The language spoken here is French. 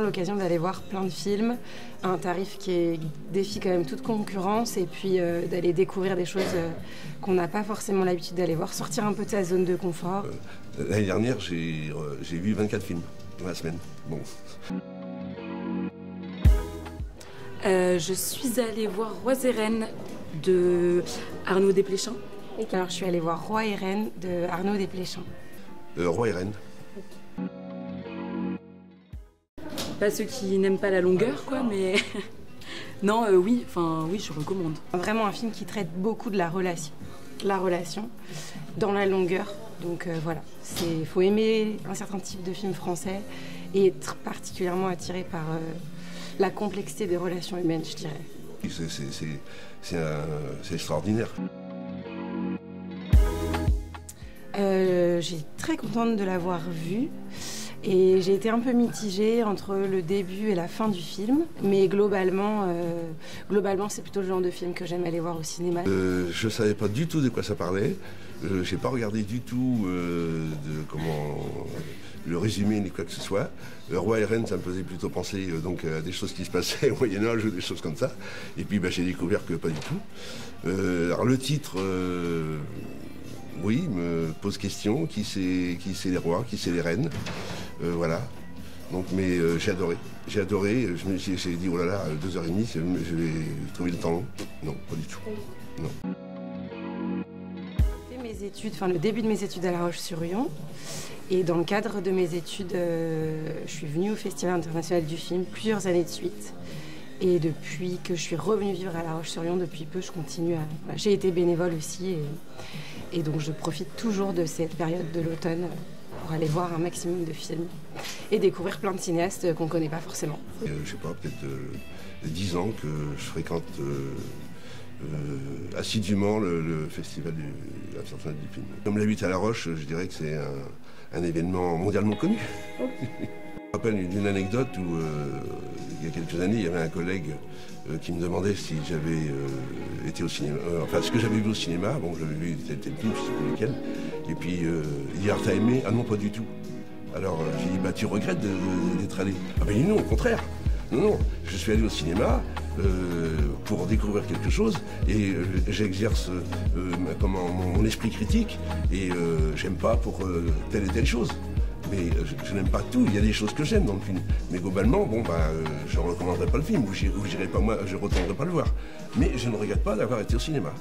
l'occasion d'aller voir plein de films, à un tarif qui défie quand même toute concurrence, et puis d'aller découvrir des choses qu'on n'a pas forcément l'habitude d'aller voir, sortir un peu de sa zone de confort. L'année dernière, j'ai vu 24 films dans la semaine. Bon. Je suis allée voir Roi et Reine de Arnaud Desplechin. Alors je suis allée voir Roi et Reine de Arnaud Desplechin. Roi et Reine. Pas ceux qui n'aiment pas la longueur, quoi, mais non, oui, je recommande. Vraiment un film qui traite beaucoup de la relation dans la longueur. Donc voilà, il faut aimer un certain type de film français et être particulièrement attiré par la complexité des relations humaines, je dirais. C'est extraordinaire. J'ai très contente de l'avoir vu. Et j'ai été un peu mitigée entre le début et la fin du film, mais globalement c'est plutôt le genre de film que j'aime aller voir au cinéma. Je savais pas du tout de quoi ça parlait. J'ai pas regardé du tout le résumé ni quoi que ce soit. Roi et Reine, ça me faisait plutôt penser à des choses qui se passaient au Moyen-Âge ou des choses comme ça. Et puis j'ai découvert que pas du tout. Alors le titre. Oui, me pose question, qui c'est les rois, qui c'est les reines, voilà. Donc, mais j'ai adoré, j'ai dit oh là là, 2h30, je vais trouver le temps long. Non, pas du tout, non. J'ai fait mes études, le début de mes études à La Roche-sur-Yon, et dans le cadre de mes études, je suis venue au Festival international du film plusieurs années de suite. Et depuis que je suis revenue vivre à La Roche-sur-Yon, depuis peu, je continue à... J'ai été bénévole aussi, et donc je profite toujours de cette période de l'automne pour aller voir un maximum de films et découvrir plein de cinéastes qu'on ne connaît pas forcément. Je sais pas, peut-être 10 ans que je fréquente assidûment le Festival international du film. Comme l'habite à La Roche, je dirais que c'est un événement mondialement connu. Je me rappelle d'une anecdote où, il y a quelques années, il y avait un collègue qui me demandait si j'avais été au cinéma, ce que j'avais vu au cinéma. Bon, j'avais vu tel film, je ne sais plus lequel. Et puis, il dit, alors t'as aimé? Ah non, pas du tout. Alors, j'ai dit, tu regrettes d'être allé? Ah ben non, au contraire. Non, je suis allé au cinéma pour découvrir quelque chose et j'exerce mon esprit critique et j'aime pas pour telle et telle chose. Mais je n'aime pas tout, il y a des choses que j'aime dans le film. Mais globalement, je ne recommanderais pas le film, ou j'irai pas moi, je ne retournerai pas le voir. Mais je ne regrette pas d'avoir été au cinéma.